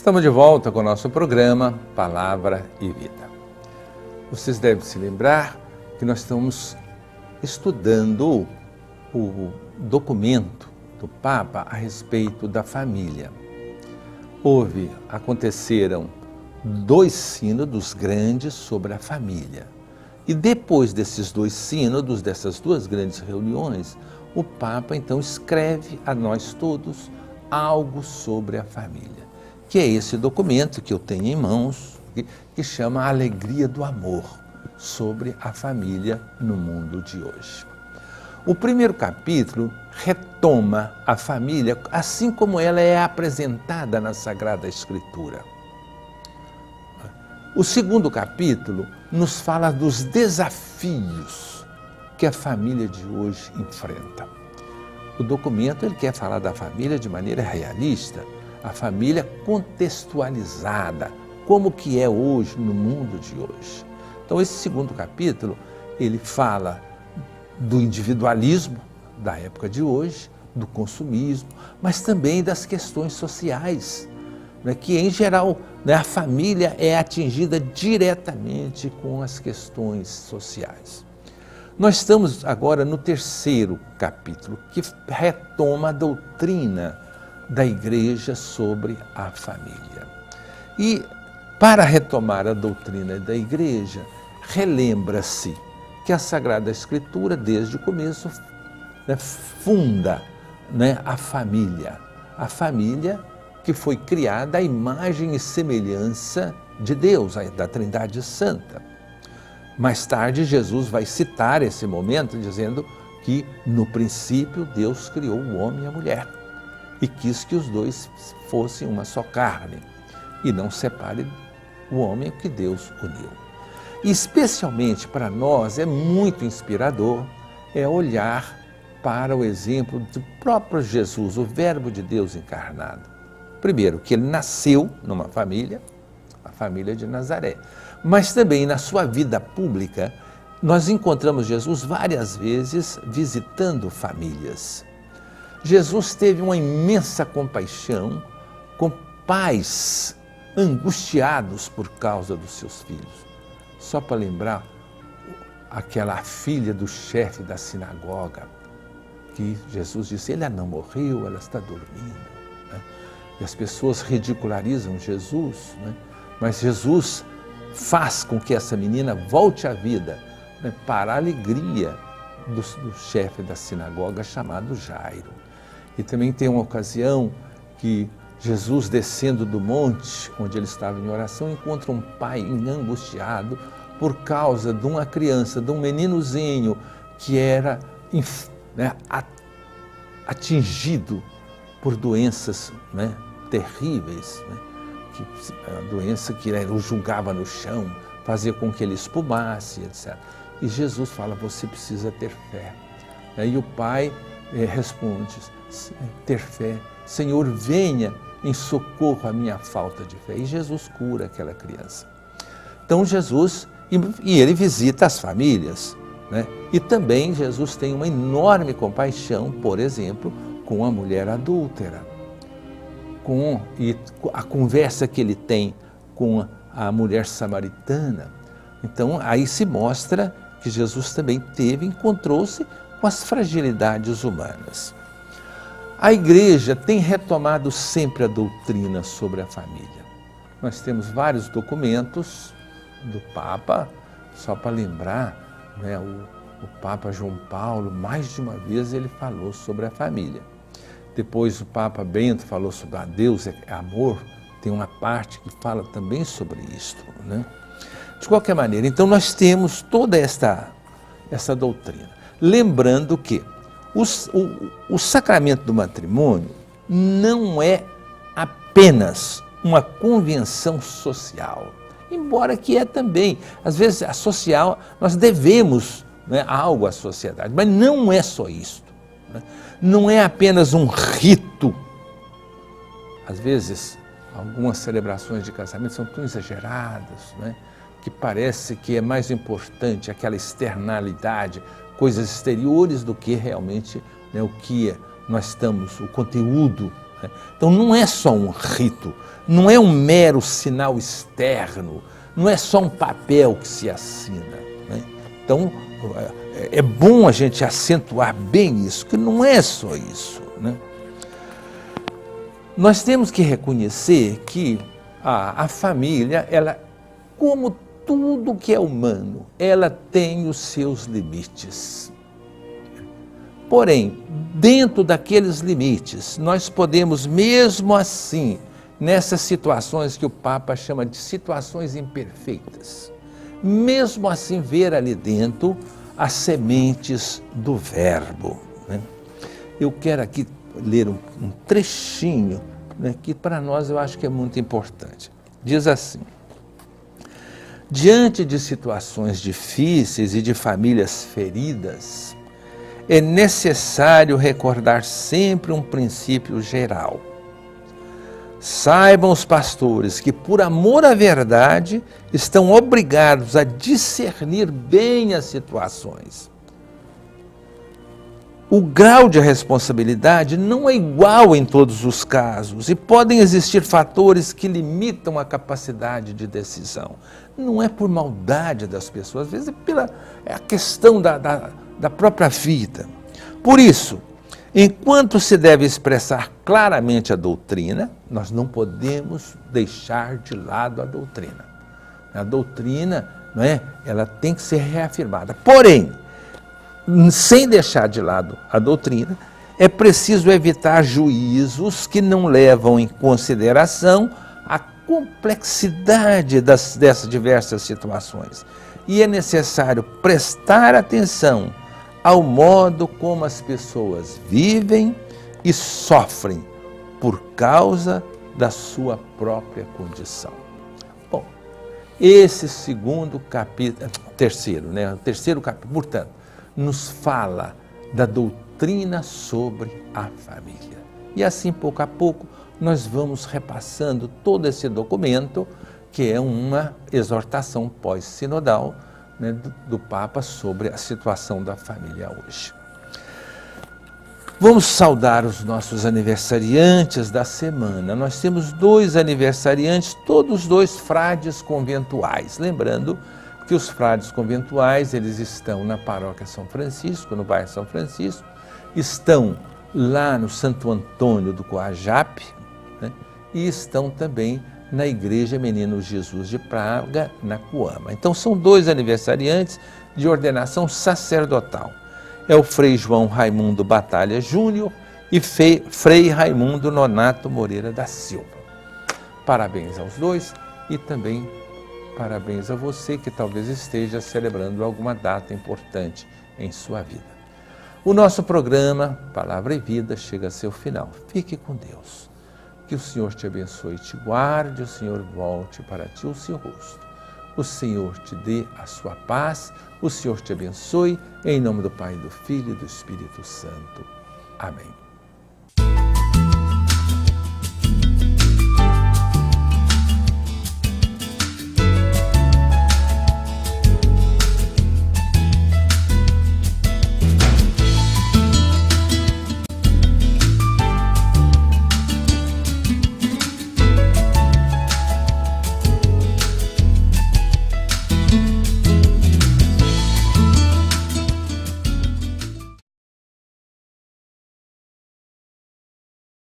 Estamos de volta com o nosso programa Palavra e Vida. Vocês devem se lembrar que nós estamos estudando o documento do Papa a respeito da família. Aconteceram 2 sínodos grandes sobre a família. E depois desses 2 sínodos, dessas 2 grandes reuniões, o Papa então escreve a nós todos algo sobre a família, que é esse documento que eu tenho em mãos, que chama A Alegria do Amor, sobre a família no mundo de hoje. O primeiro capítulo retoma a família assim como ela é apresentada na Sagrada Escritura. O segundo capítulo nos fala dos desafios que a família de hoje enfrenta. O documento ele quer falar da família de maneira realista, a família contextualizada, como que é hoje, no mundo de hoje. Então esse segundo capítulo, ele fala do individualismo da época de hoje, do consumismo, mas também das questões sociais, né, que em geral, né, a família é atingida diretamente com as questões sociais. Nós estamos agora no terceiro capítulo, que retoma a doutrina da Igreja sobre a família. E para retomar a doutrina da Igreja, relembra-se que a Sagrada Escritura, desde o começo, né, funda, né, a família que foi criada à imagem e semelhança de Deus, da Trindade Santa. Mais tarde, Jesus vai citar esse momento dizendo que, no princípio, Deus criou o homem e a mulher e quis que os dois fossem uma só carne e não separe o homem que Deus uniu. E, especialmente para nós, é muito inspirador olhar para o exemplo do próprio Jesus, o Verbo de Deus encarnado. Primeiro, que ele nasceu numa família, a família de Nazaré. Mas também na sua vida pública, nós encontramos Jesus várias vezes visitando famílias. Jesus teve uma imensa compaixão com pais angustiados por causa dos seus filhos. Só para lembrar, aquela filha do chefe da sinagoga, que Jesus disse, ela não morreu, ela está dormindo. Né? E as pessoas ridicularizam Jesus, né? Mas Jesus faz com que essa menina volte à vida, né, para a alegria do chefe da sinagoga chamado Jairo. E também tem uma ocasião que Jesus, descendo do monte, onde ele estava em oração, encontra um pai angustiado por causa de uma criança, de um meninozinho que era, né, atingido por doenças, né, terríveis, né? A doença que o julgava no chão, fazia com que ele espumasse, etc. E Jesus fala, você precisa ter fé. E o pai responde, ter fé, Senhor, venha em socorro à minha falta de fé. E Jesus cura aquela criança. Então Jesus, e ele visita as famílias, né? E também Jesus tem uma enorme compaixão, por exemplo, com a mulher adúltera. E a conversa que ele tem com a mulher samaritana. Então, aí se mostra que Jesus também encontrou-se com as fragilidades humanas. A Igreja tem retomado sempre a doutrina sobre a família. Nós temos vários documentos do Papa, só para lembrar, né, o Papa João Paulo, mais de uma vez ele falou sobre a família. Depois o Papa Bento falou sobre Deus é amor, tem uma parte que fala também sobre isto, né? De qualquer maneira, então nós temos toda essa doutrina. Lembrando que o sacramento do matrimônio não é apenas uma convenção social, embora que é também, às vezes a social, nós devemos, né, algo à sociedade, mas não é só isso. Não é apenas um rito. Às vezes, algumas celebrações de casamento são tão exageradas, né, que parece que é mais importante aquela externalidade, coisas exteriores, do que realmente, né, o que nós estamos, o conteúdo né? Então não é só um rito, não é um mero sinal externo, não é só um papel que se assina, né? Então é bom a gente acentuar bem isso, que não é só isso, né? Nós temos que reconhecer que a família, ela, como tudo que é humano, ela tem os seus limites. Porém, dentro daqueles limites, nós podemos, mesmo assim, nessas situações que o Papa chama de situações imperfeitas, mesmo assim ver ali dentro as sementes do Verbo, né? Eu quero aqui ler um trechinho, né, que para nós eu acho que é muito importante. Diz assim: diante de situações difíceis e de famílias feridas, é necessário recordar sempre um princípio geral. Saibam os pastores que, por amor à verdade, estão obrigados a discernir bem as situações. O grau de responsabilidade não é igual em todos os casos e podem existir fatores que limitam a capacidade de decisão. Não é por maldade das pessoas, às vezes é a questão da própria vida. Por isso, enquanto se deve expressar claramente a doutrina, nós não podemos deixar de lado a doutrina. A doutrina, não é? Ela tem que ser reafirmada. Porém, sem deixar de lado a doutrina, é preciso evitar juízos que não levam em consideração a complexidade dessas diversas situações. E é necessário prestar atenção ao modo como as pessoas vivem e sofrem por causa da sua própria condição. Bom, esse terceiro capítulo, portanto, nos fala da doutrina sobre a família. E assim, pouco a pouco, nós vamos repassando todo esse documento, que é uma exortação pós-sinodal, né, do Papa sobre a situação da família hoje. Vamos saudar os nossos aniversariantes da semana. Nós temos 2 aniversariantes, todos 2 frades conventuais. Lembrando que os frades conventuais, eles estão na paróquia São Francisco, no bairro São Francisco, estão lá no Santo Antônio do Coajape, né, e estão também na Igreja Menino Jesus de Praga, na Coama. Então são 2 aniversariantes de ordenação sacerdotal. É o Frei João Raimundo Batalha Júnior e Frei Raimundo Nonato Moreira da Silva. Parabéns aos 2 e também parabéns a você que talvez esteja celebrando alguma data importante em sua vida. O nosso programa Palavra e Vida chega a seu final. Fique com Deus. Que o Senhor te abençoe e te guarde, o Senhor volte para ti o seu rosto. O Senhor te dê a sua paz, o Senhor te abençoe, em nome do Pai, do Filho e do Espírito Santo. Amém.